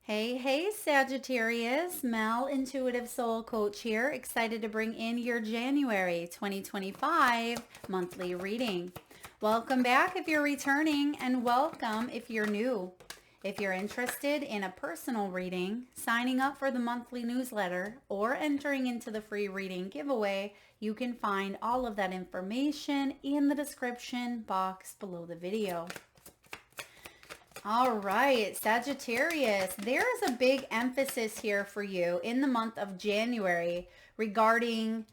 Hey, hey, Sagittarius. Mel, Intuitive Soul Coach here. Excited to bring in your January 2025 monthly reading. Welcome back if you're returning, and welcome if you're new. If you're interested in a personal reading, signing up for the monthly newsletter, or entering into the free reading giveaway, you can find all of that information in the description box below the video. All right, Sagittarius, there is a big emphasis here for you in the month of January regarding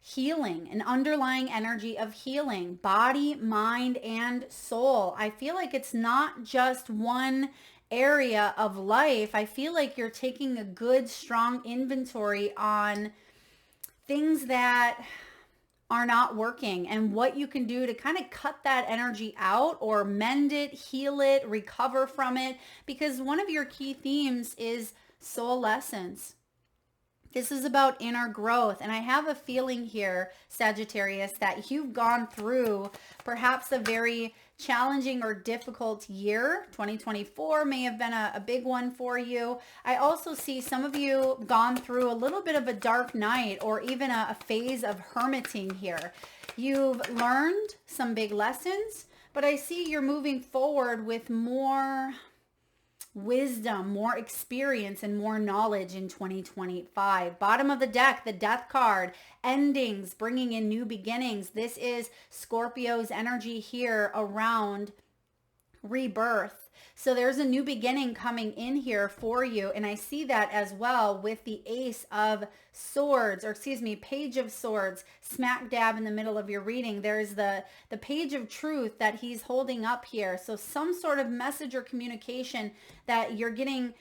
healing, an underlying energy of healing, body, mind, and soul. I feel like it's not just one area of life. I feel like you're taking a good, strong inventory on things that are not working and what you can do to kind of cut that energy out or mend it, heal it, recover from it, because one of your key themes is soul lessons. This is about inner growth. And I have a feeling here, Sagittarius, that you've gone through perhaps a very challenging or difficult year. 2024 may have been a big one for you. I also see some of you gone through a little bit of a dark night or even a phase of hermiting here. You've learned some big lessons, but I see you're moving forward with more wisdom, more experience, and more knowledge in 2025. Bottom of the deck, the death card, endings, bringing in new beginnings. This is Scorpio's energy here around rebirth. So there's a new beginning coming in here for you. And I see that as well with the Ace of Swords, or excuse me, Page of Swords, smack dab in the middle of your reading. There's the Page of Truth that he's holding up here. So some sort of message or communication that you're getting,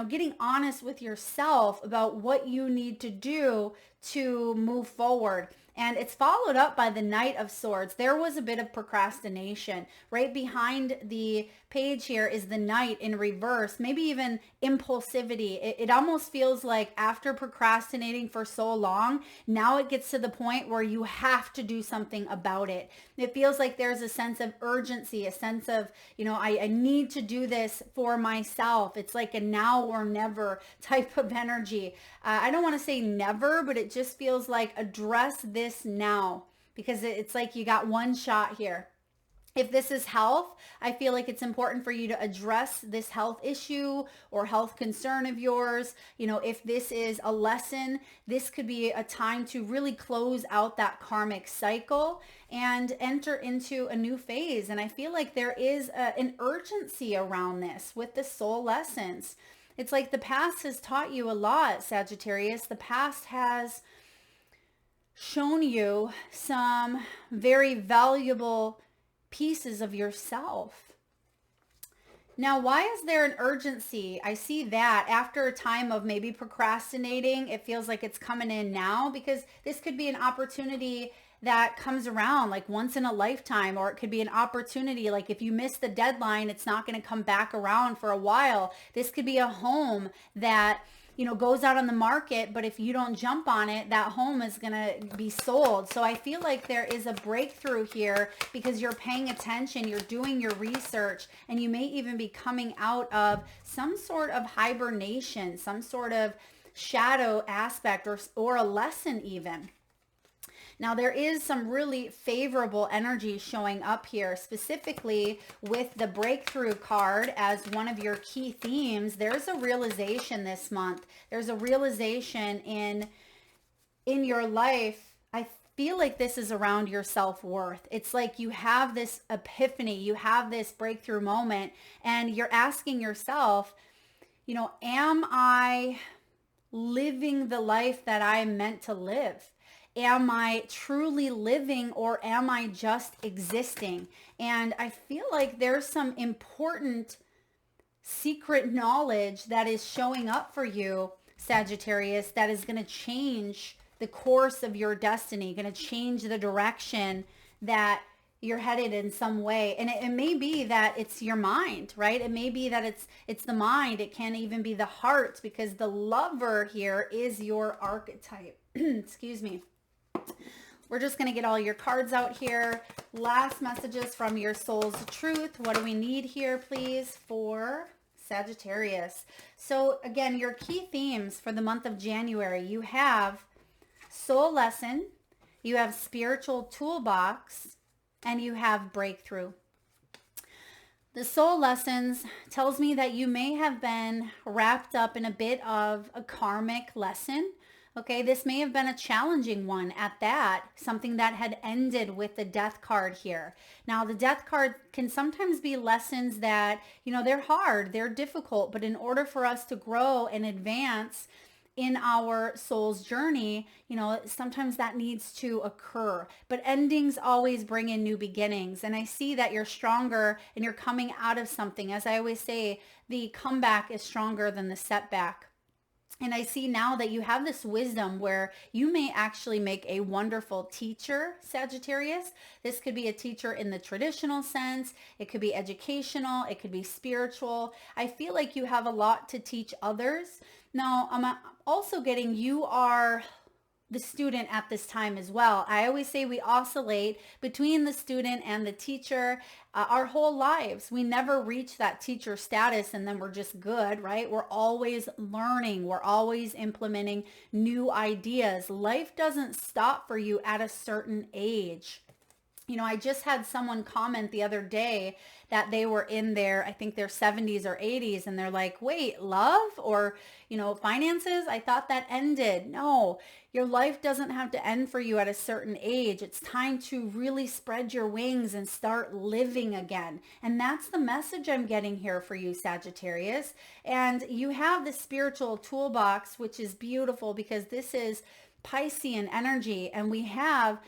getting honest with yourself about what you need to do to move forward. And it's followed up by the Knight of Swords. There was a bit of procrastination. Right behind the page here is the Knight in reverse, maybe even impulsivity. It almost feels like after procrastinating for so long, now it gets to the point where you have to do something about it. It feels like there's a sense of urgency, a sense of, I need to do this for myself. It's like a now or never type of energy. I don't want to say never, but it just feels like address this now, because it's like you got one shot here. If this is health, I feel like it's important for you to address this health issue or health concern of yours. If this is a lesson, this could be a time to really close out that karmic cycle and enter into a new phase. And I feel like there is an urgency around this with the soul lessons. It's like the past has taught you a lot, Sagittarius. The past has shown you some very valuable pieces of yourself. Now, why is there an urgency? I see that after a time of maybe procrastinating, it feels like it's coming in now, because this could be an opportunity that comes around like once in a lifetime, or it could be an opportunity like if you miss the deadline, it's not going to come back around for a while. This could be a home that goes out on the market, but if you don't jump on it, that home is going to be sold. So I feel like there is a breakthrough here because you're paying attention, you're doing your research, and you may even be coming out of some sort of hibernation, some sort of shadow aspect, or a lesson even. Now, there is some really favorable energy showing up here, specifically with the breakthrough card as one of your key themes. There's a realization this month. There's a realization in your life. I feel like this is around your self-worth. It's like you have this epiphany, you have this breakthrough moment, and you're asking yourself, am I living the life that I'm meant to live? Am I truly living, or am I just existing? And I feel like there's some important secret knowledge that is showing up for you, Sagittarius, that is going to change the course of your destiny, going to change the direction that you're headed in some way. And it may be that it's your mind, right? It may be that it's the mind. It can even be the heart, because the Lover here is your archetype. Excuse me. We're just going to get all your cards out here. Last messages from your soul's truth. What do we need here, please, for Sagittarius. So again, your key themes for the month of January, you have soul lesson, you have spiritual toolbox, and you have breakthrough. The soul lessons tells me that you may have been wrapped up in a bit of a karmic lesson. Okay, this may have been a challenging one at that, something that had ended with the death card here. Now, the death card can sometimes be lessons that, they're hard, they're difficult, but in order for us to grow and advance in our soul's journey, sometimes that needs to occur. But endings always bring in new beginnings. And I see that you're stronger and you're coming out of something. As I always say, the comeback is stronger than the setback. And I see now that you have this wisdom where you may actually make a wonderful teacher, Sagittarius. This could be a teacher in the traditional sense. It could be educational. It could be spiritual. I feel like you have a lot to teach others. Now, I'm also getting you are the student at this time as well. I always say we oscillate between the student and the teacher our whole lives. We never reach that teacher status and then we're just good, right? We're always learning. We're always implementing new ideas. Life doesn't stop for you at a certain age. I just had someone comment the other day that they were in I think their 70s or 80s, and they're like, wait, love or, finances? I thought that ended. No, your life doesn't have to end for you at a certain age. It's time to really spread your wings and start living again. And that's the message I'm getting here for you, Sagittarius. And you have the spiritual toolbox, which is beautiful because this is Piscean energy, and we have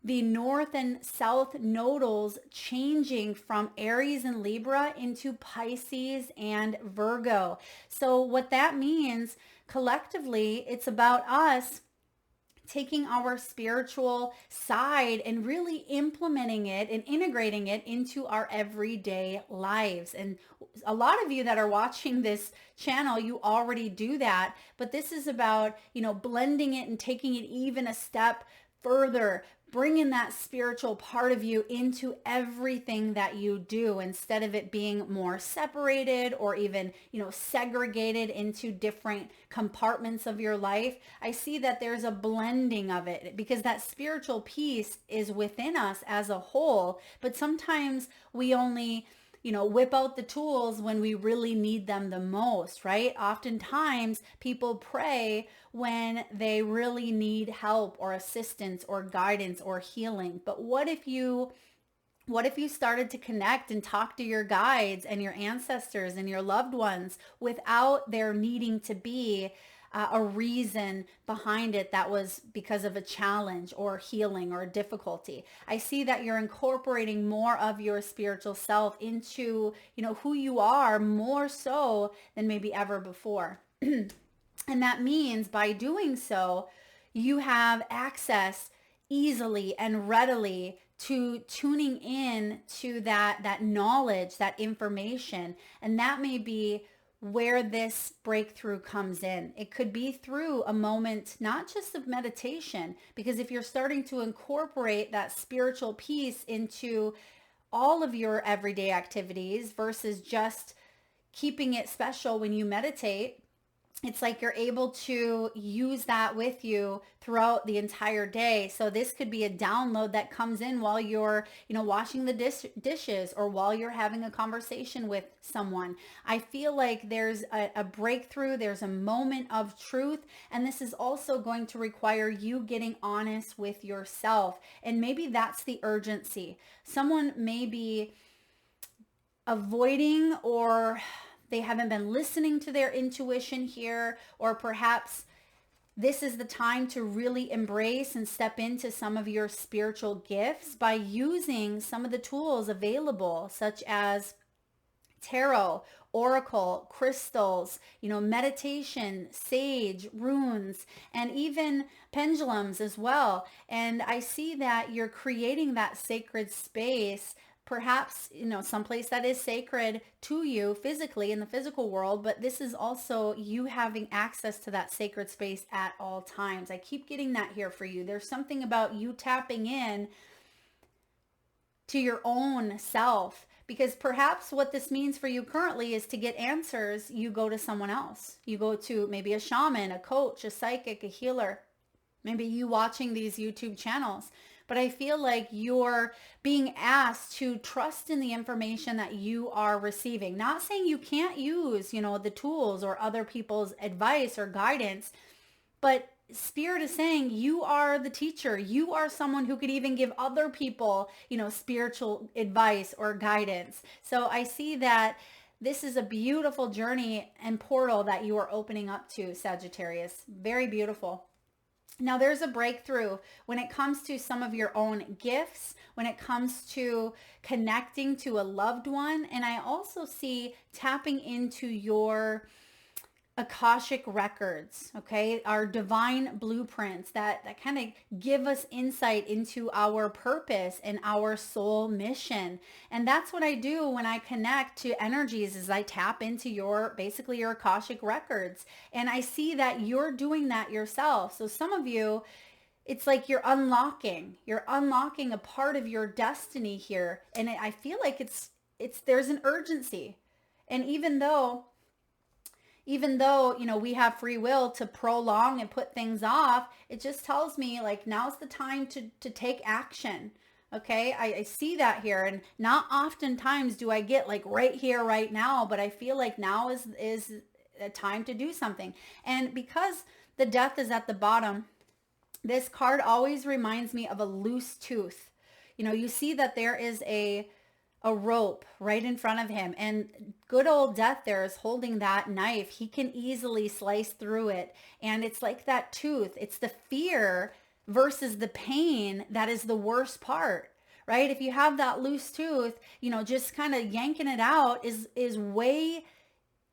the north and south nodals changing from Aries and Libra into Pisces and Virgo. So what that means collectively, it's about us taking our spiritual side and really implementing it and integrating it into our everyday lives. And a lot of you that are watching this channel, you already do that, but this is about, blending it and taking it even a step further, bringing that spiritual part of you into everything that you do instead of it being more separated or even, segregated into different compartments of your life. I see that there's a blending of it because that spiritual piece is within us as a whole, but sometimes we only whip out the tools when we really need them the most, right? Oftentimes people pray when they really need help or assistance or guidance or healing. But what if you started to connect and talk to your guides and your ancestors and your loved ones without there needing to be a reason behind it that was because of a challenge or healing or difficulty? I see that you're incorporating more of your spiritual self into, who you are more so than maybe ever before. And that means by doing so, you have access easily and readily to tuning in to that knowledge, that information. And that may be where this breakthrough comes in. It could be through a moment, not just of meditation, because if you're starting to incorporate that spiritual piece into all of your everyday activities versus just keeping it special when you meditate, it's like you're able to use that with you throughout the entire day. So this could be a download that comes in while you're, washing the dishes or while you're having a conversation with someone. I feel like there's a breakthrough. There's a moment of truth. And this is also going to require you getting honest with yourself. And maybe that's the urgency. Someone may be avoiding or they haven't been listening to their intuition here, or perhaps this is the time to really embrace and step into some of your spiritual gifts by using some of the tools available, such as tarot, oracle, crystals, meditation, sage, runes, and even pendulums as well. And I see that you're creating that sacred space, perhaps, someplace that is sacred to you physically in the physical world, but this is also you having access to that sacred space at all times. I keep getting that here for you. There's something about you tapping in to your own self Because perhaps what this means for you currently is to get answers, you go to someone else. You go to maybe a shaman, a coach, a psychic, a healer, maybe you watching these YouTube channels. But I feel like you're being asked to trust in the information that you are receiving. Not saying you can't use, the tools or other people's advice or guidance, but Spirit is saying you are the teacher. You are someone who could even give other people, spiritual advice or guidance. So I see that this is a beautiful journey and portal that you are opening up to, Sagittarius. Very beautiful. Now there's a breakthrough when it comes to some of your own gifts, when it comes to connecting to a loved one. And I also see tapping into your Akashic records, okay, our divine blueprints that kind of give us insight into our purpose and our soul mission. And that's what I do when I connect to energies, is I tap into basically your Akashic records. And I see that you're doing that yourself. So some of you, it's like you're unlocking a part of your destiny here. And I feel like there's an urgency. And even though, we have free will to prolong and put things off, it just tells me like now's the time to take action. Okay. I see that here, and not oftentimes do I get like right here, right now, but I feel like now is a time to do something. And because the Death is at the bottom, this card always reminds me of a loose tooth. You see that there is a rope right in front of him, and good old Death there is holding that knife. He can easily slice through it. And it's like that tooth. It's the fear versus the pain that is the worst part, right? If you have that loose tooth, just kind of yanking it out is way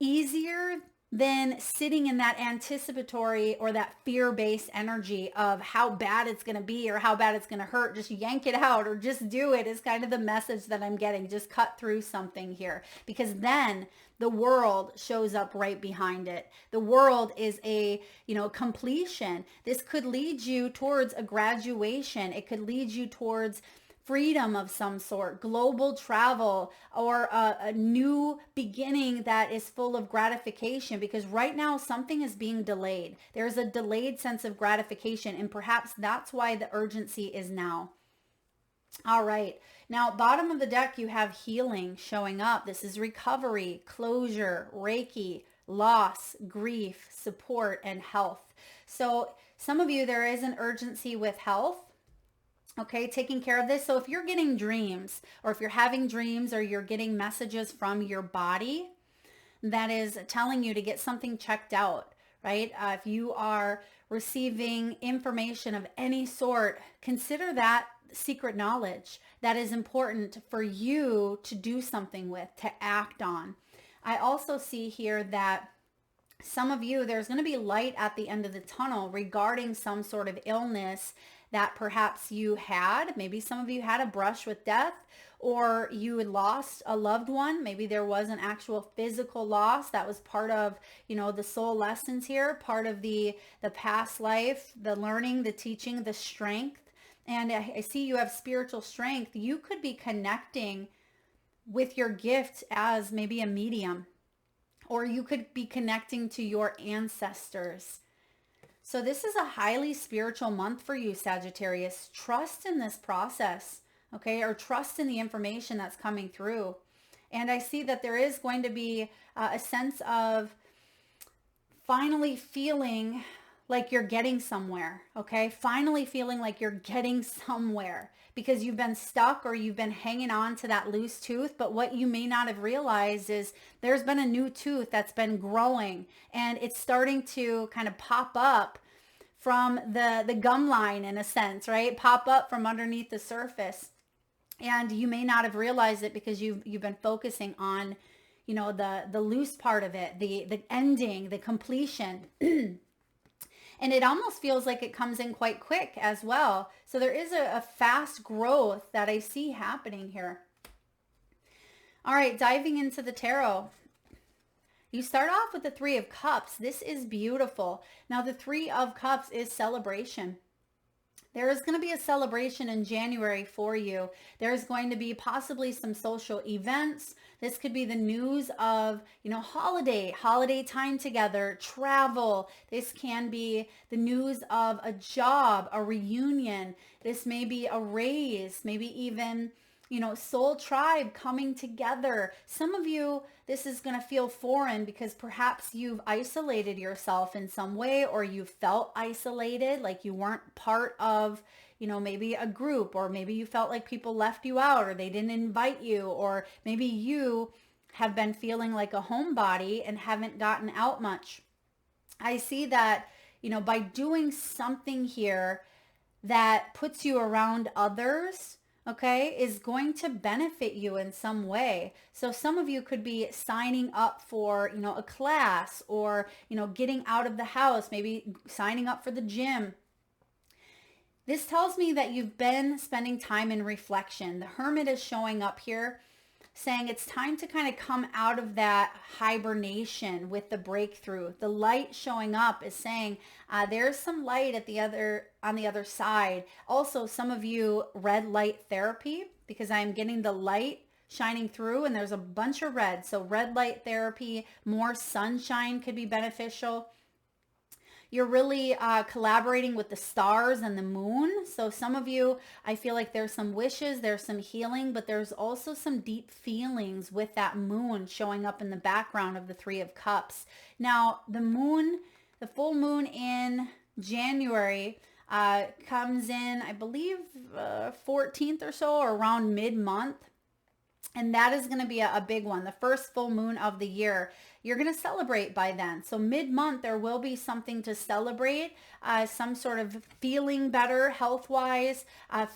easier than sitting in that anticipatory or that fear-based energy of how bad it's going to be or how bad it's going to hurt. Just yank it out or just do it is kind of the message that I'm getting. Just cut through something here, because then the world shows up right behind it. The world is a, completion. This could lead you towards a graduation. It could lead you towards freedom of some sort, global travel, or a new beginning that is full of gratification, because right now something is being delayed. There's a delayed sense of gratification, and perhaps that's why the urgency is now. All right. Now, bottom of the deck, you have healing showing up. This is recovery, closure, Reiki, loss, grief, support, and health. So some of you, there is an urgency with health. Okay, taking care of this. So if you're getting dreams, or if you're having dreams, or you're getting messages from your body that is telling you to get something checked out, right? If you are receiving information of any sort, consider that secret knowledge that is important for you to do something with, to act on. I also see here that some of you, there's going to be light at the end of the tunnel regarding some sort of illness that perhaps you had. Maybe some of you had a brush with death, or you had lost a loved one. Maybe there was an actual physical loss that was part of, the soul lessons here, part of the past life, the learning, the teaching, the strength. And I see you have spiritual strength. You could be connecting with your gift as maybe a medium, or you could be connecting to your ancestors. So this is a highly spiritual month for you, Sagittarius. Trust in this process, okay? Or trust in the information that's coming through. And I see that there is going to be a sense of finally feeling like you're getting somewhere, okay? Finally feeling like you're getting somewhere, because you've been stuck or you've been hanging on to that loose tooth. But what you may not have realized is there's been a new tooth that's been growing, and it's starting to kind of pop up from the gum line, in a sense, right? Pop up from underneath the surface. And you may not have realized it because you've been focusing on, the loose part of it, the ending, the completion. And it almost feels like it comes in quite quick as well. So there is a fast growth that I see happening here. All right, diving into the tarot. You start off with the Three of Cups. This is beautiful. Now, the Three of Cups is celebration. There is going to be a celebration in January for you. There's going to be possibly some social events. This could be the news of, holiday time together, travel. This can be the news of a job, a reunion. This may be a raise, maybe even soul tribe coming together. Some of you, this is going to feel foreign because perhaps you've isolated yourself in some way, or you felt isolated, like you weren't part of, maybe a group, or maybe you felt like people left you out, or they didn't invite you, or maybe you have been feeling like a homebody and haven't gotten out much. I see that, by doing something here that puts you around others, okay, is going to benefit you in some way. So some of you could be signing up for, a class, or, getting out of the house, maybe signing up for the gym. This tells me that you've been spending time in reflection. The Hermit is showing up here saying it's time to kind of come out of that hibernation with the breakthrough. The light showing up is saying there's some light on the other side. Also, some of you red light therapy, because I'm getting the light shining through and there's a bunch of red. So red light therapy, more sunshine could be beneficial. You're really collaborating with the stars and the moon. So some of you, I feel like there's some wishes, there's some healing, but there's also some deep feelings with that moon showing up in the background of the Three of Cups. Now, the full moon in January comes in, I believe, 14th or so, or around mid-month. And that is going to be a big one, the first full moon of the year. You're going to celebrate by then. So mid-month, there will be something to celebrate, some sort of feeling better health-wise,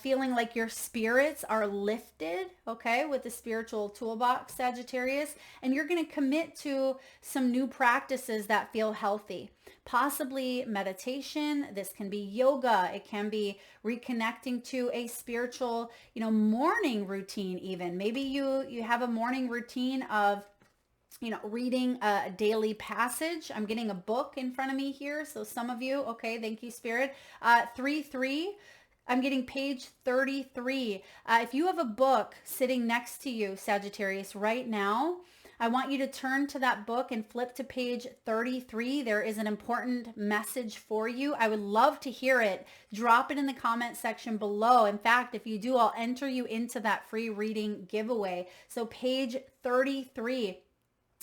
feeling like your spirits are lifted, okay, with the spiritual toolbox, Sagittarius. And you're going to commit to some new practices that feel healthy. Possibly meditation. This can be yoga. It can be reconnecting to a spiritual, morning routine even. Maybe you have a morning routine of, reading a daily passage. I'm getting a book in front of me here. So some of you, okay, thank you, Spirit. 3-3. I'm getting page 33. If you have a book sitting next to you, Sagittarius, right now, I want you to turn to that book and flip to page 33. There is an important message for you. I would love to hear it. Drop it in the comment section below. In fact, if you do, I'll enter you into that free reading giveaway. So page 33.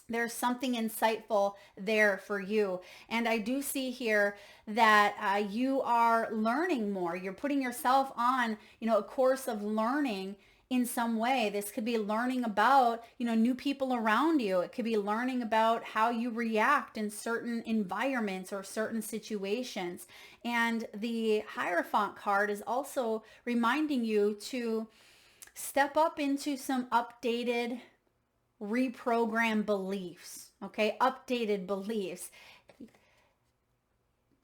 There's something insightful there for you. And I do see here that you are learning more. You're putting yourself on, a course of learning in some way. This could be learning about, new people around you. It could be learning about how you react in certain environments or certain situations. And the Hierophant card is also reminding you to step up into some updated, reprogram beliefs, okay? Updated beliefs.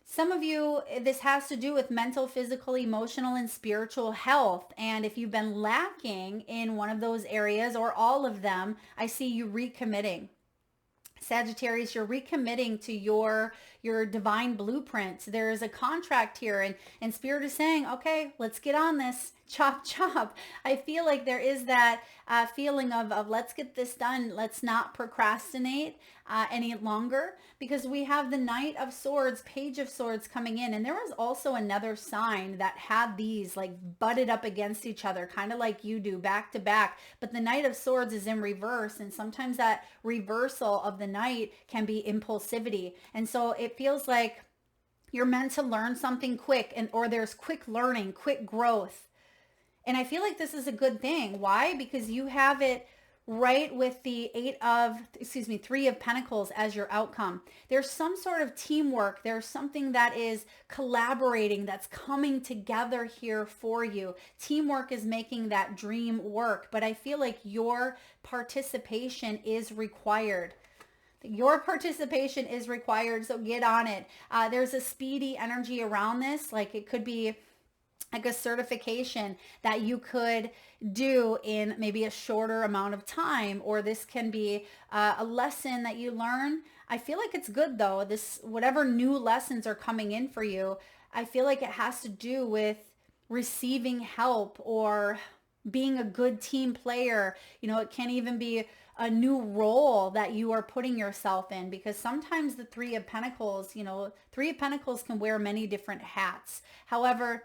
Some of you, this has to do with mental, physical, emotional, and spiritual health. And if you've been lacking in one of those areas or all of them, I see you recommitting. Sagittarius, you're recommitting to your divine blueprint. There's a contract here, and Spirit is saying, okay, let's get on this. Chop, chop. I feel like there is that feeling of let's get this done. Let's not procrastinate any longer, because we have the Knight of Swords, Page of Swords coming in. And there was also another sign that had these like butted up against each other, kind of like you do, back to back. But the Knight of Swords is in reverse. And sometimes that reversal of the Knight can be impulsivity. And so it feels like you're meant to learn something quick, or there's quick learning, quick growth. And I feel like this is a good thing. Why? Because you have it right with the Three of Pentacles as your outcome. There's some sort of teamwork. There's something that is collaborating, that's coming together here for you. Teamwork is making that dream work. But I feel like your participation is required. Your participation is required, so get on it. There's a speedy energy around this. Like it could be like a certification that you could do in maybe a shorter amount of time, or this can be a lesson that you learn. I feel like it's good though. Whatever new lessons are coming in for you, I feel like it has to do with receiving help or being a good team player. It can even be a new role that you are putting yourself in, because sometimes the Three of Pentacles, Three of Pentacles can wear many different hats. However,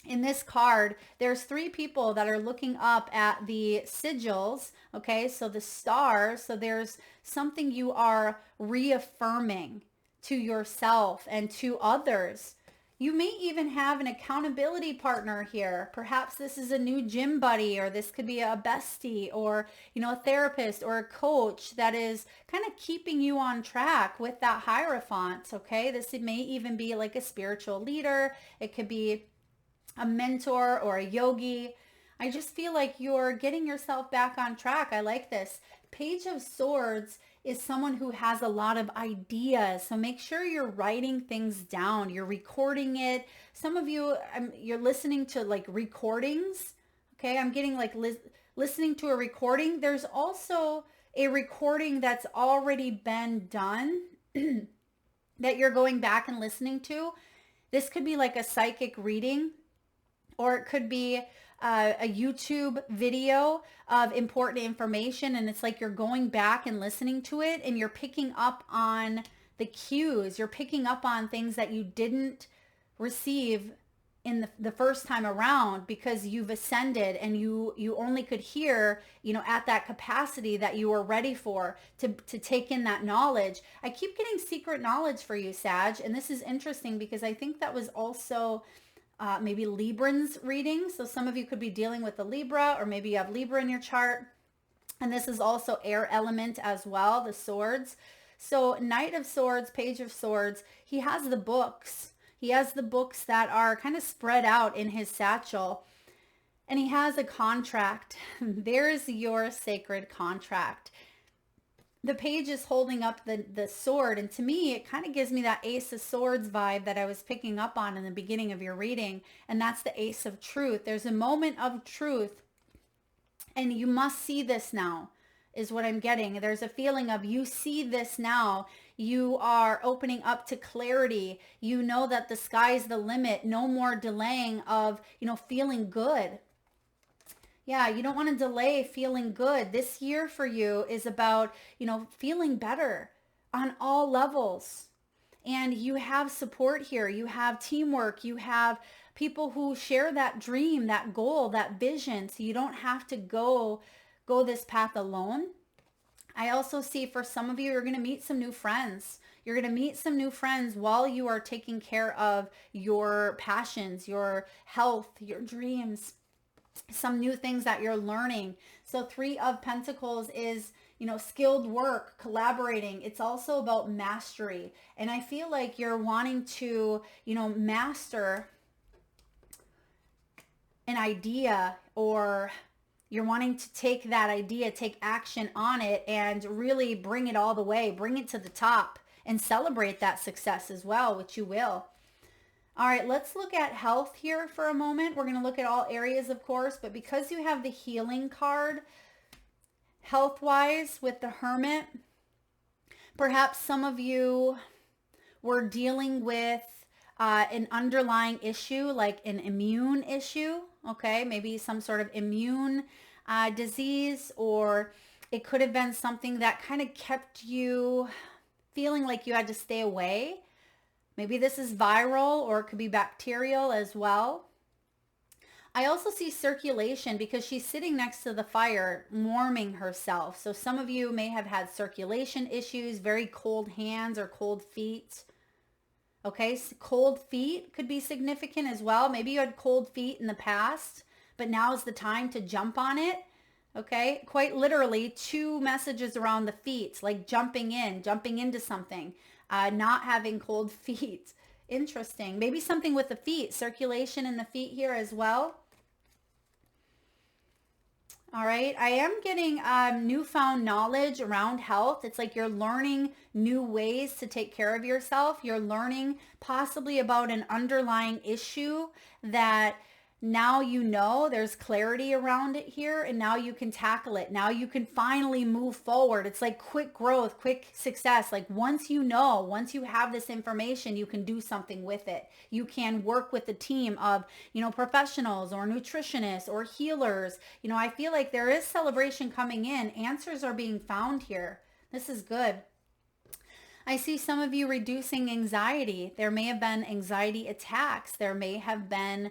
in this card, there's three people that are looking up at the sigils, okay? So the stars, so there's something you are reaffirming to yourself and to others. You may even have an accountability partner here. Perhaps this is a new gym buddy, or this could be a bestie, or, a therapist or a coach that is kind of keeping you on track with that Hierophant, okay? This may even be like a spiritual leader. It could be a mentor or a yogi. I just feel like you're getting yourself back on track. I like this. Page of Swords is someone who has a lot of ideas. So make sure you're writing things down. You're recording it. Some of you, you're listening to like recordings. Okay, I'm getting like listening to a recording. There's also a recording that's already been done that you're going back and listening to. This could be like a psychic reading, or it could be a YouTube video of important information, and it's like you're going back and listening to it, and you're picking up on the cues. You're picking up on things that you didn't receive in the first time around, because you've ascended and you only could hear, at that capacity that you were ready for to take in that knowledge. I keep getting secret knowledge for you, Sag, and this is interesting because I think that was also maybe Librans reading. So some of you could be dealing with the Libra, or maybe you have Libra in your chart. And this is also air element as well, the swords. So Knight of Swords, Page of Swords, he has the books. He has the books that are kind of spread out in his satchel. And he has a contract. There's your sacred contract. The page is holding up the sword, and to me it kind of gives me that Ace of Swords vibe that I was picking up on in the beginning of your reading, and that's the Ace of Truth. There's a moment of truth, and you must see this now, is what I'm getting. There's a feeling of you see this now. You are opening up to clarity. You know that the sky's the limit. No more delaying of, feeling good. Yeah, you don't want to delay feeling good. This year for you is about, feeling better on all levels. And you have support here. You have teamwork. You have people who share that dream, that goal, that vision. So you don't have to go this path alone. I also see for some of you, you're going to meet some new friends. You're going to meet some new friends while you are taking care of your passions, your health, your dreams, some new things that you're learning. So Three of Pentacles is, skilled work, collaborating. It's also about mastery. And I feel like you're wanting to, master an idea, or you're wanting to take that idea, take action on it, and really bring it all the way, bring it to the top, and celebrate that success as well, which you will. All right, let's look at health here for a moment. We're going to look at all areas, of course, but because you have the healing card, health-wise with the Hermit, perhaps some of you were dealing with an underlying issue, like an immune issue, okay? Maybe some sort of immune disease, or it could have been something that kind of kept you feeling like you had to stay away. Maybe this is viral, or it could be bacterial as well. I also see circulation because she's sitting next to the fire warming herself. So some of you may have had circulation issues, very cold hands or cold feet. Okay, so cold feet could be significant as well. Maybe you had cold feet in the past, but now is the time to jump on it. Okay, quite literally 2 messages around the feet, like jumping into something. Not having cold feet. Interesting. Maybe something with the feet, circulation in the feet here as well. All right. I am getting newfound knowledge around health. It's like you're learning new ways to take care of yourself. You're learning possibly about an underlying issue that Now you know there's clarity around it here, and now you can tackle it. Now you can finally move forward. It's like quick growth, quick success. Like once you know, once you have this information, you can do something with it. You can work with a team of, professionals or nutritionists or healers. I feel like there is celebration coming in. Answers are being found here. This is good. I see some of you reducing anxiety. There may have been anxiety attacks. There may have been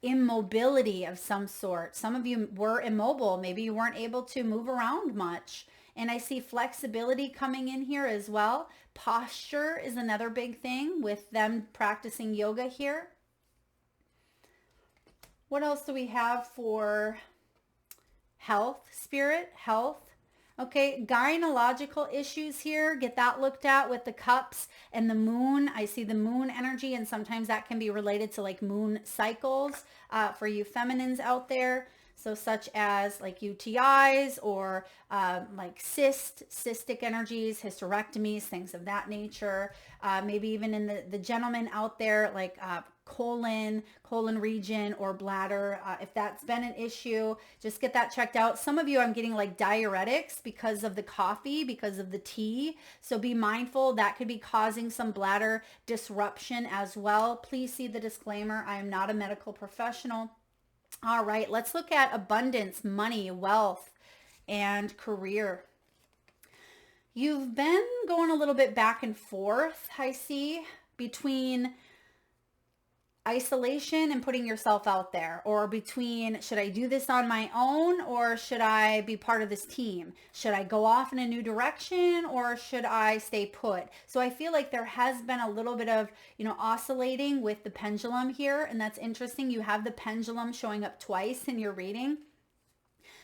immobility of some sort. Some of you were immobile. Maybe you weren't able to move around much. And I see flexibility coming in here as well. Posture is another big thing with them practicing yoga here. What else do we have for health, spirit, health? Okay, gynecological issues here, get that looked at with the cups and the moon. I see the moon energy, and sometimes that can be related to like moon cycles for you feminines out there. So such as like UTIs or like cystic energies, hysterectomies, things of that nature. Maybe even in the gentlemen out there, like colon region or bladder. If that's been an issue, just get that checked out. Some of you, I'm getting like diuretics because of the coffee, because of the tea. So be mindful that could be causing some bladder disruption as well. Please see the disclaimer. I am not a medical professional. All right, let's look at abundance, money, wealth, and career. You've been going a little bit back and forth, I see, between isolation and putting yourself out there, or between should I do this on my own or should I be part of this team? Should I go off in a new direction or should I stay put? So I feel like there has been a little bit of, oscillating with the pendulum here, and that's interesting. You have the pendulum showing up twice in your reading.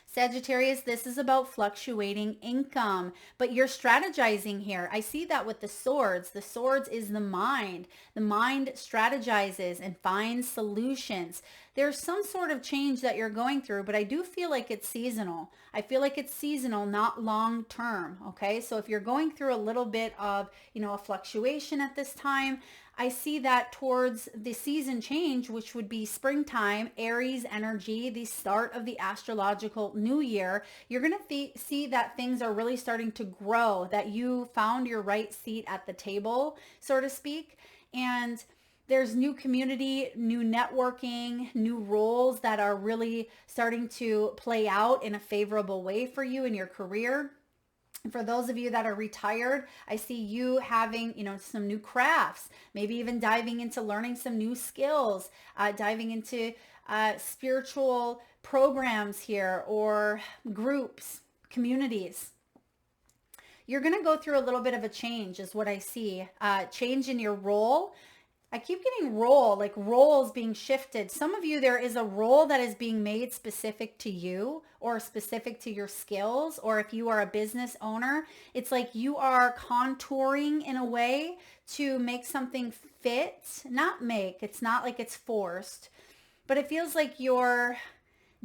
Sagittarius, this is about fluctuating income, but you're strategizing here. I see that with the swords. The swords is the mind. The mind strategizes and finds solutions. There's some sort of change that you're going through, but I do feel like it's seasonal. I feel like it's seasonal, not long term. Okay. So if you're going through a little bit of, a fluctuation at this time, I see that towards the season change, which would be springtime, Aries energy, the start of the astrological new year, you're going to see that things are really starting to grow, that you found your right seat at the table, so to speak. And there's new community, new networking, new roles that are really starting to play out in a favorable way for you in your career. For those of you that are retired, I see you having, some new crafts, maybe even diving into learning some new skills, diving into spiritual programs here or groups, communities. You're going to go through a little bit of a change is what I see. Change in your role. I keep getting like roles being shifted. Some of you, there is a role that is being made specific to you or specific to your skills. Or if you are a business owner, it's like you are contouring in a way to make something fit. It's not like it's forced, but it feels like you're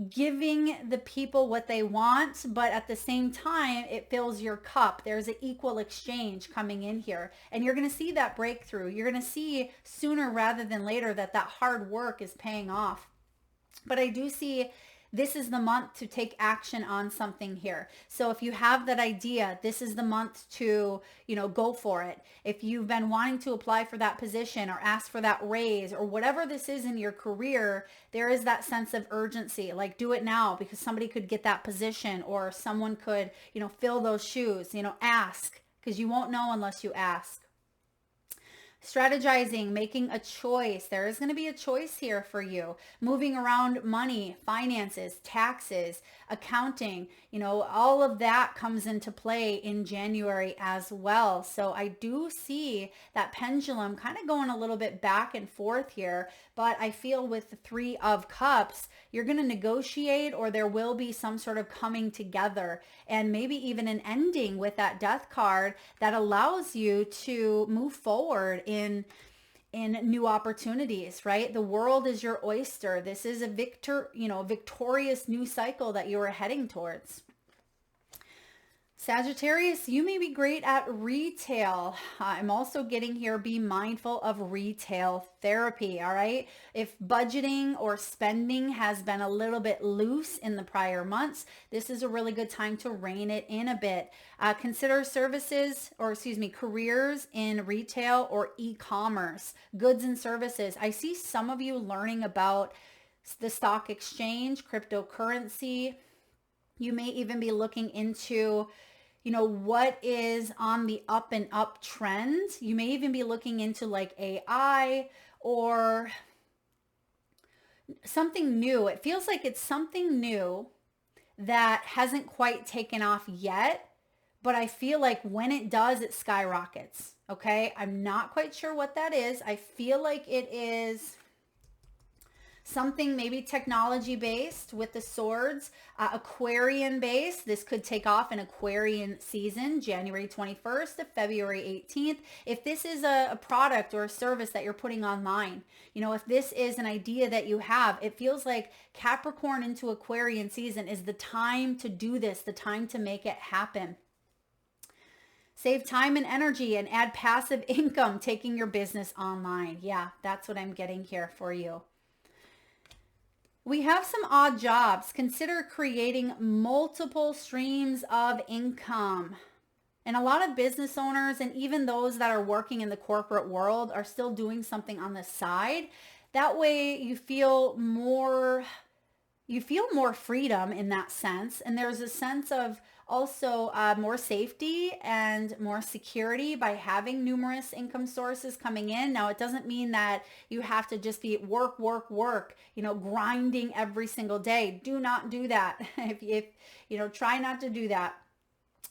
giving the people what they want, but at the same time, it fills your cup. There's an equal exchange coming in here, and you're going to see that breakthrough. You're going to see sooner rather than later that hard work is paying off. But I do see this is the month to take action on something here. So if you have that idea, this is the month to, go for it. If you've been wanting to apply for that position or ask for that raise or whatever this is in your career, there is that sense of urgency, like do it now because somebody could get that position or someone could, fill those shoes, ask because you won't know unless you ask. Strategizing, making a choice. There is going to be a choice here for you. Moving around money, finances, taxes, accounting, all of that comes into play in January as well. So I do see that pendulum kind of going a little bit back and forth here, but I feel with the 3 of Cups, you're going to negotiate or there will be some sort of coming together and maybe even an ending with that Death card that allows you to move forward in new opportunities, right? The world is your oyster. This is a victorious new cycle that you are heading towards. Sagittarius, you may be great at retail. I'm also getting here, be mindful of retail therapy, all right? If budgeting or spending has been a little bit loose in the prior months, this is a really good time to rein it in a bit. Consider services, or excuse me, careers in retail or e-commerce, goods and services. I see some of you learning about the stock exchange, cryptocurrency. You may even be looking into what is on the up and up trend. You may even be looking into like AI or something new. It feels like it's something new that hasn't quite taken off yet, but I feel like when it does, it skyrockets. Okay. I'm not quite sure what that is. I feel like it is something maybe technology based with the swords, Aquarian based. This could take off in Aquarian season, January 21st to February 18th. If this is a product or a service that you're putting online, if this is an idea that you have, it feels like Capricorn into Aquarian season is the time to do this, the time to make it happen. Save time and energy and add passive income, taking your business online. Yeah, that's what I'm getting here for you. We have some odd jobs. Consider creating multiple streams of income. And a lot of business owners and even those that are working in the corporate world are still doing something on the side. That way you feel more freedom in that sense. And there's a sense of also more safety and more security by having numerous income sources coming in. Now, it doesn't mean that you have to just be work, grinding every single day. Do not do that. If try not to do that.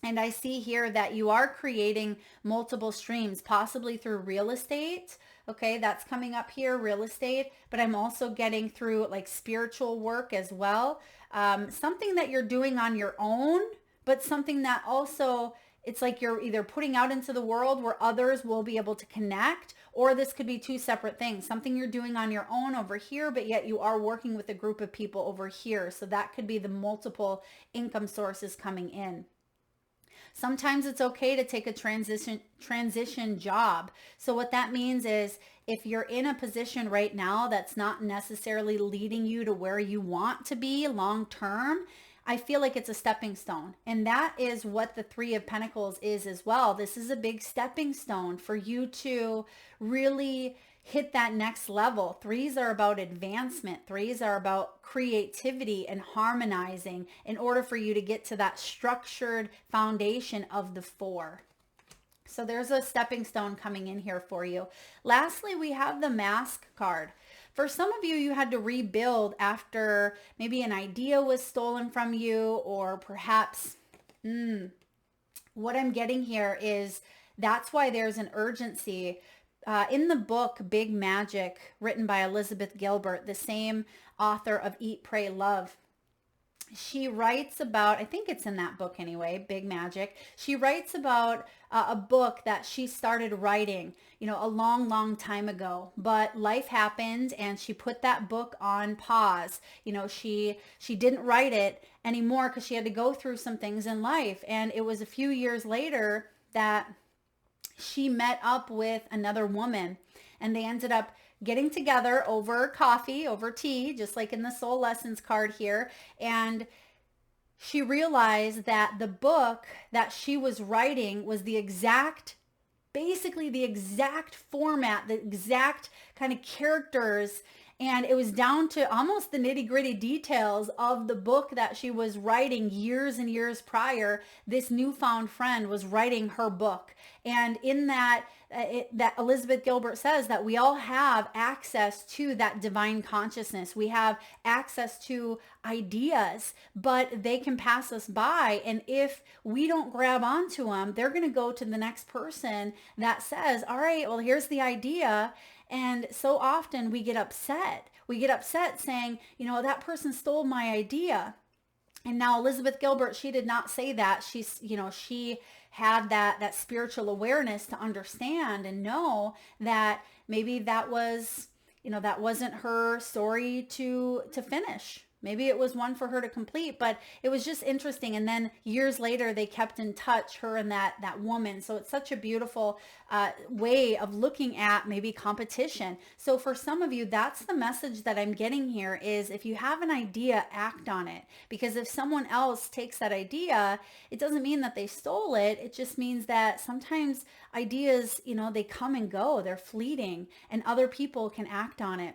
And I see here that you are creating multiple streams, possibly through real estate. Okay, that's coming up here, real estate. But I'm also getting through like spiritual work as well. Something that you're doing on your own, but something that also it's like you're either putting out into the world where others will be able to connect, or this could be two separate things. Something you're doing on your own over here, but yet you are working with a group of people over here. So that could be the multiple income sources coming in. Sometimes it's okay to take a transition job. So what that means is if you're in a position right now that's not necessarily leading you to where you want to be long term, I feel like it's a stepping stone. And that is what the Three of Pentacles is as well. This is a big stepping stone for you to really hit that next level. Threes are about advancement. Threes are about creativity and harmonizing in order for you to get to that structured foundation of the four. So there's a stepping stone coming in here for you. Lastly, we have the Mask card. For some of you, you had to rebuild after maybe an idea was stolen from you, or perhaps what I'm getting here is that's why there's an urgency. In the book, Big Magic, written by Elizabeth Gilbert, the same author of Eat, Pray, Love, she writes about, I think it's in that book anyway, Big Magic. She writes about a book that she started writing, a long time ago, but life happened and she put that book on pause. She didn't write it anymore because she had to go through some things in life. And it was a few years later that she met up with another woman, and they ended up getting together over coffee, over tea, just like in the Soul Lessons card here. And she realized that the book that she was writing was basically the exact format, the exact kind of characters. And it was down to almost the nitty gritty details of the book that she was writing years and years prior. This newfound friend was writing her book. And in that, that Elizabeth Gilbert says that we all have access to that divine consciousness. We have access to ideas, but they can pass us by. And if we don't grab onto them, they're going to go to the next person that says, all right, well, here's the idea. And so often we get upset. We get upset saying, that person stole my idea. And now Elizabeth Gilbert, she did not say that. She had that spiritual awareness to understand and know that maybe that was, that wasn't her story to finish. Maybe it was one for her to complete, but it was just interesting. And then years later, they kept in touch, her and that woman. So it's such a beautiful way of looking at maybe competition. So for some of you, that's the message that I'm getting here is if you have an idea, act on it. Because if someone else takes that idea, it doesn't mean that they stole it. It just means that sometimes ideas, they come and go, they're fleeting, and other people can act on it.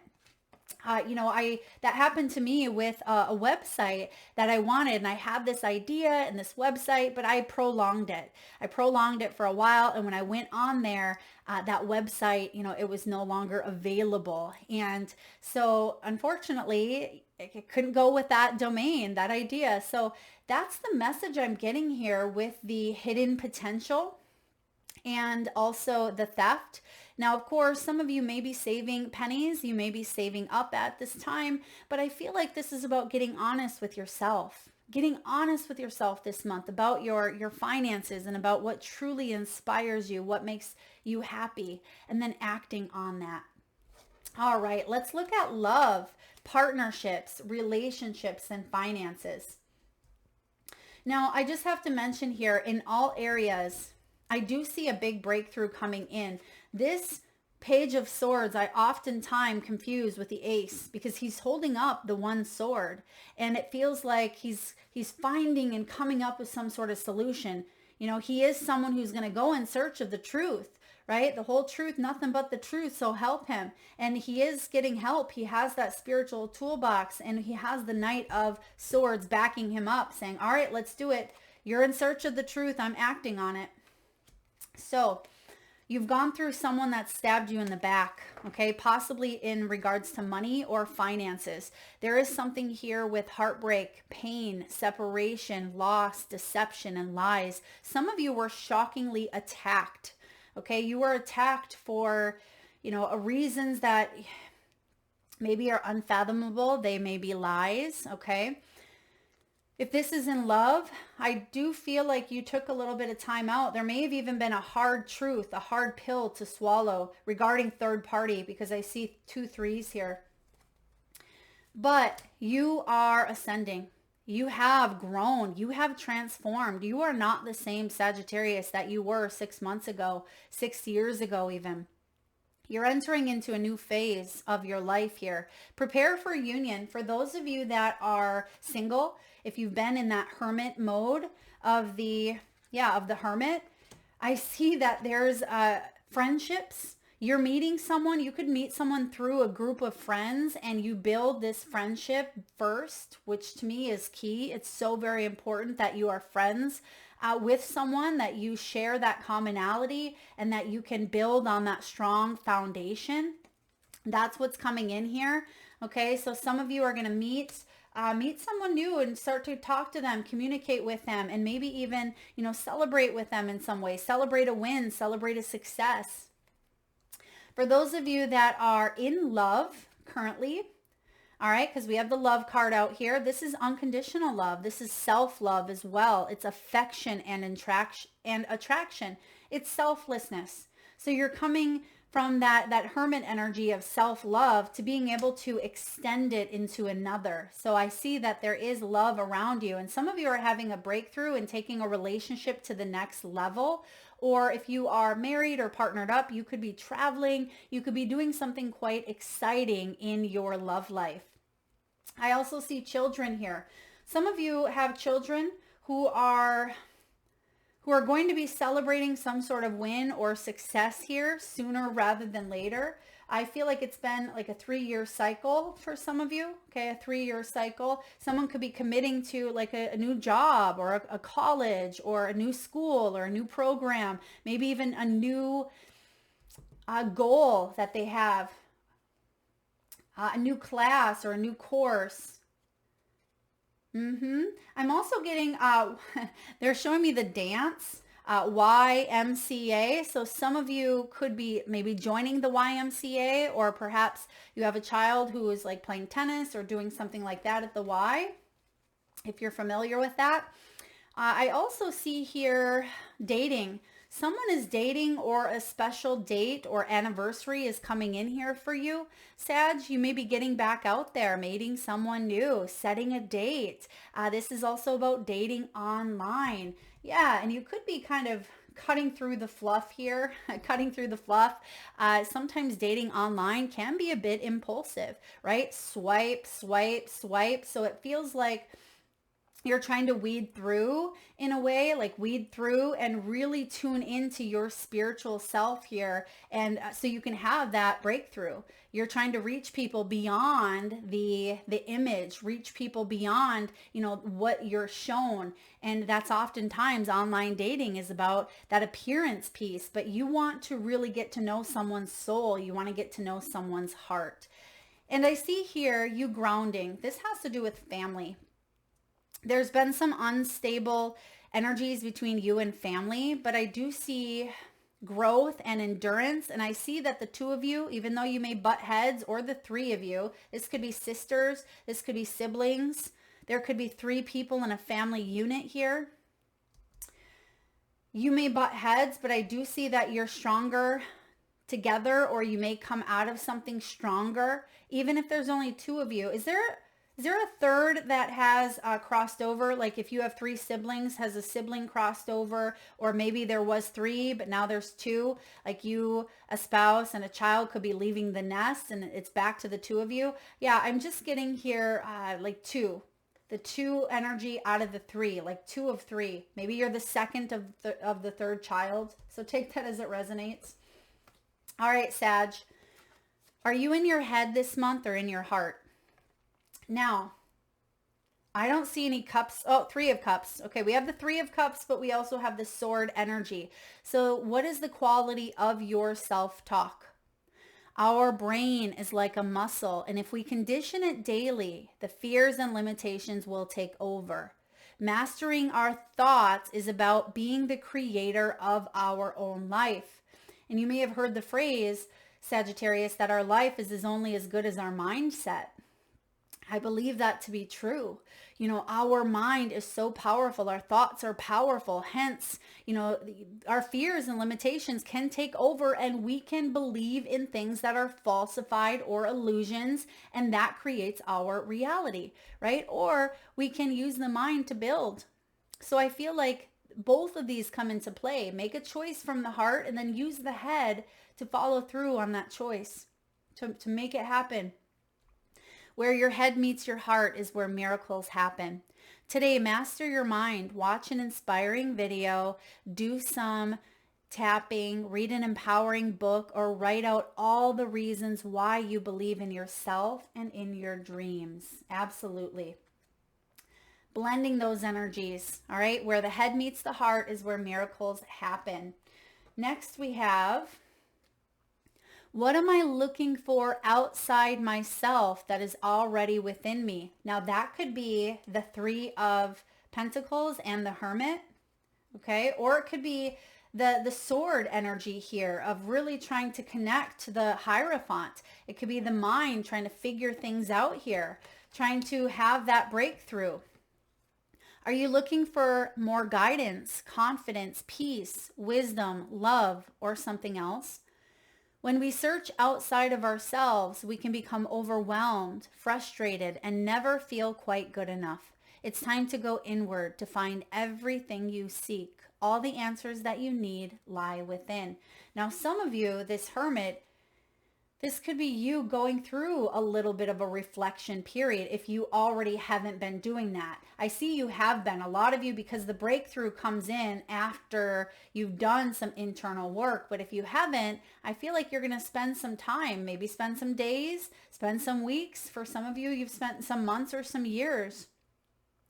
That happened to me with a website that I wanted, and I had this idea and this website, but I prolonged it. I prolonged it for a while, and when I went on there, that website, it was no longer available. And so unfortunately, I couldn't go with that domain, that idea. So that's the message I'm getting here with the hidden potential and also the theft. Now, of course, some of you may be saving pennies, you may be saving up at this time, but I feel like this is about getting honest with yourself. Getting honest with yourself this month about your finances and about what truly inspires you, what makes you happy, and then acting on that. All right, let's look at love, partnerships, relationships, and finances. Now, I just have to mention here, in all areas, I do see a big breakthrough coming in. This Page of Swords, I oftentimes confuse with the Ace because he's holding up the one sword, and it feels like he's finding and coming up with some sort of solution. He is someone who's going to go in search of the truth, right? The whole truth, nothing but the truth. So help him. And he is getting help. He has that spiritual toolbox, and he has the Knight of Swords backing him up, saying, all right, let's do it. You're in search of the truth. I'm acting on it. So you've gone through someone that stabbed you in the back, okay, possibly in regards to money or finances. There is something here with heartbreak, pain, separation, loss, deception, and lies. Some of you were shockingly attacked, okay? You were attacked for, reasons that maybe are unfathomable. They may be lies, okay? If this is in love, I do feel like you took a little bit of time out. There may have even been a hard truth, a hard pill to swallow regarding third party, because I see 2 3s here. But you are ascending. You have grown. You have transformed. You are not the same Sagittarius that you were 6 months ago, 6 years ago even. You're entering into a new phase of your life here. Prepare for union. For those of you that are single, if you've been in that hermit mode of the hermit, I see that there's friendships. You're meeting someone. You could meet someone through a group of friends, and you build this friendship first, which to me is key. It's so very important that you are friends with someone, that you share that commonality, and that you can build on that strong foundation. That's what's coming in here. Okay, so some of you are going to meet someone new and start to talk to them, communicate with them, and maybe even, celebrate with them in some way. Celebrate a win, celebrate a success. For those of you that are in love currently, all right, because we have the love card out here. This is unconditional love. This is self-love as well. It's affection and attraction. It's selflessness. So you're coming from that hermit energy of self-love to being able to extend it into another. So I see that there is love around you. And some of you are having a breakthrough and taking a relationship to the next level. Or if you are married or partnered up, you could be traveling. You could be doing something quite exciting in your love life. I also see children here. Some of you have children who are going to be celebrating some sort of win or success here sooner rather than later. I feel like it's been like a 3-year cycle for some of you, okay, a 3-year cycle. Someone could be committing to like a new job or a college or a new school or a new program, maybe even a new goal that they have. A new class or a new course. I'm also getting, they're showing me the dance, YMCA. So some of you could be maybe joining the YMCA, or perhaps you have a child who is like playing tennis or doing something like that at the Y, if you're familiar with that. I also see here dating. Someone is dating, or a special date or anniversary is coming in here for you. Sag, you may be getting back out there, meeting someone new, setting a date. This is also about dating online. Yeah, and you could be kind of cutting through the fluff here, cutting through the fluff. Sometimes dating online can be a bit impulsive, right? Swipe, swipe, swipe. So it feels like you're trying to weed through, in a way, like weed through and really tune into your spiritual self here. And so you can have that breakthrough. You're trying to reach people beyond the image, reach people beyond, what you're shown. And that's oftentimes online dating is about that appearance piece, but you want to really get to know someone's soul. You want to get to know someone's heart. And I see here you grounding. This has to do with family. There's been some unstable energies between you and family, but I do see growth and endurance. And I see that the two of you, even though you may butt heads, or the three of you, this could be sisters, this could be siblings. There could be three people in a family unit here. You may butt heads, but I do see that you're stronger together, or you may come out of something stronger, even if there's only two of you. Is there a third that has crossed over? Like if you have three siblings, has a sibling crossed over? Or maybe there was three, but now there's two. Like you, a spouse, and a child could be leaving the nest and it's back to the two of you. Yeah, I'm just getting here like two. The two energy out of the three, like two of three. Maybe you're the second of the third child. So take that as it resonates. All right, Sag. Are you in your head this month or in your heart? Now, I don't see any cups. Oh, three of cups. Okay, we have the three of cups, but we also have the sword energy. So what is the quality of your self-talk? Our brain is like a muscle, and if we condition it daily, the fears and limitations will take over. Mastering our thoughts is about being the creator of our own life. And you may have heard the phrase, Sagittarius, that our life is only as good as our mindset. I believe that to be true. Our mind is so powerful. Our thoughts are powerful. Hence, our fears and limitations can take over, and we can believe in things that are falsified or illusions, and that creates our reality, right? Or we can use the mind to build. So I feel like both of these come into play. Make a choice from the heart and then use the head to follow through on that choice to make it happen. Where your head meets your heart is where miracles happen. Today, master your mind. Watch an inspiring video, do some tapping, read an empowering book, or write out all the reasons why you believe in yourself and in your dreams. Absolutely. Blending those energies, all right? Where the head meets the heart is where miracles happen. Next, we have, what am I looking for outside myself that is already within me? Now that could be the Three of Pentacles and the Hermit, okay? Or it could be the sword energy here of really trying to connect to the Hierophant. It could be the mind trying to figure things out here, trying to have that breakthrough. Are you looking for more guidance, confidence, peace, wisdom, love, or something else? When we search outside of ourselves, we can become overwhelmed, frustrated, and never feel quite good enough. It's time to go inward to find everything you seek. All the answers that you need lie within. Now, some of you, this Hermit, this could be you going through a little bit of a reflection period if you already haven't been doing that. I see you have been, a lot of you, because the breakthrough comes in after you've done some internal work. But if you haven't, I feel like you're going to spend some time, maybe spend some days, spend some weeks. For some of you, you've spent some months or some years.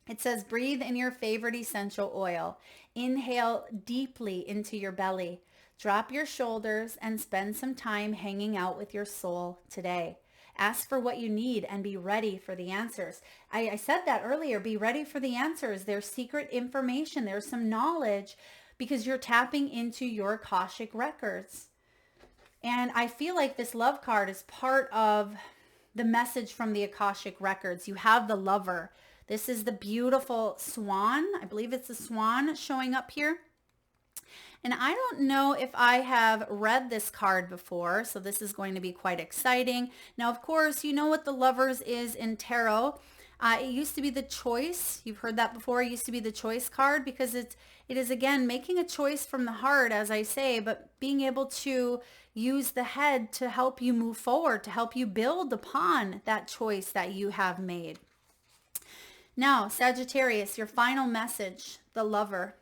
It says, breathe in your favorite essential oil. Inhale deeply into your belly. Drop your shoulders and spend some time hanging out with your soul today. Ask for what you need and be ready for the answers. I said that earlier, be ready for the answers. There's secret information. There's some knowledge because you're tapping into your Akashic records. And I feel like this love card is part of the message from the Akashic records. You have the Lover. This is the beautiful swan. I believe it's a swan showing up here. And I don't know if I have read this card before, so this is going to be quite exciting. Now, of course, you know what the Lovers is in tarot. It used to be the choice. You've heard that before. It used to be the choice card because it is, again, making a choice from the heart, as I say, but being able to use the head to help you move forward, to help you build upon that choice that you have made. Now, Sagittarius, your final message, the Lover.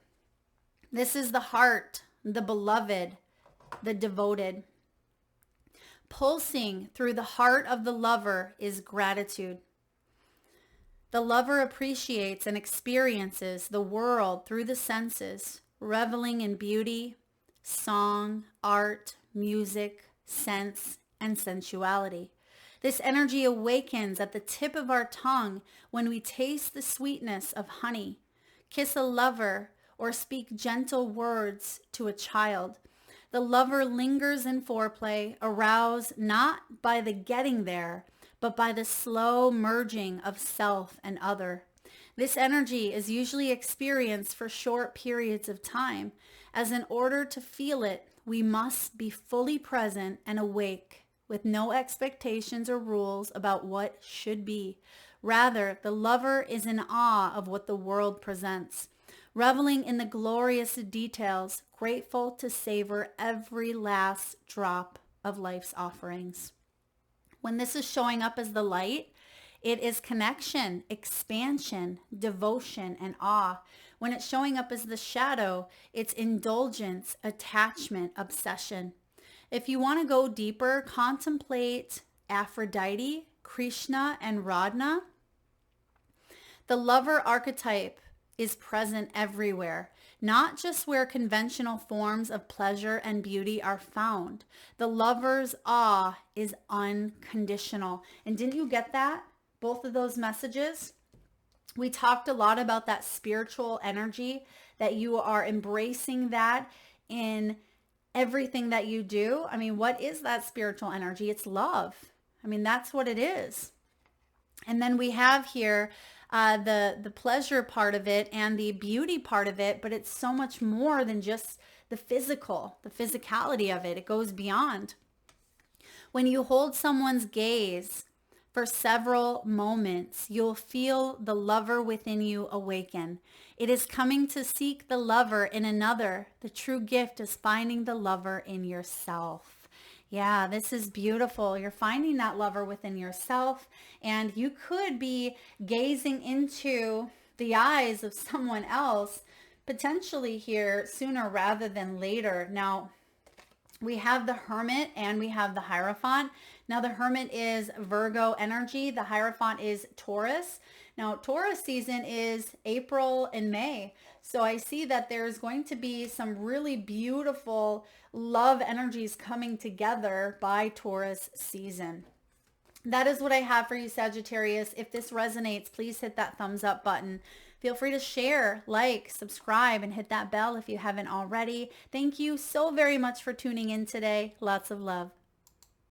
This is the heart, the beloved, the devoted. Pulsing through the heart of the Lover is gratitude. The Lover appreciates and experiences the world through the senses, reveling in beauty, song, art, music, sense, and sensuality. This energy awakens at the tip of our tongue when we taste the sweetness of honey, kiss a lover, or speak gentle words to a child. The Lover lingers in foreplay, aroused not by the getting there, but by the slow merging of self and other. This energy is usually experienced for short periods of time, as in order to feel it, we must be fully present and awake, with no expectations or rules about what should be. Rather, the Lover is in awe of what the world presents, reveling in the glorious details, grateful to savor every last drop of life's offerings. When this is showing up as the light, it is connection, expansion, devotion, and awe. When it's showing up as the shadow, it's indulgence, attachment, obsession. If you want to go deeper, contemplate Aphrodite, Krishna, and Radha. The Lover archetype is present everywhere, not just where conventional forms of pleasure and beauty are found. The Lover's awe is unconditional. And didn't you get that? Both of those messages? We talked a lot about that spiritual energy, that you are embracing that in everything that you do. I mean, what is that spiritual energy? It's love. I mean, that's what it is. And then we have here the pleasure part of it and the beauty part of it, but it's so much more than just the physicality of it. It goes beyond. When you hold someone's gaze for several moments, you'll feel the Lover within you awaken. It is coming to seek the Lover in another. The true gift is finding the Lover in yourself. Yeah, this is beautiful. You're finding that Lover within yourself, and you could be gazing into the eyes of someone else potentially here sooner rather than later. Now, we have the Hermit and we have the Hierophant. Now, the Hermit is Virgo energy. The Hierophant is Taurus. Now, Taurus season is April and May. So I see that there's going to be some really beautiful love energies coming together by Taurus season. That is what I have for you, Sagittarius. If this resonates, please hit that thumbs up button. Feel free to share, like, subscribe, and hit that bell if you haven't already. Thank you so very much for tuning in today. Lots of love.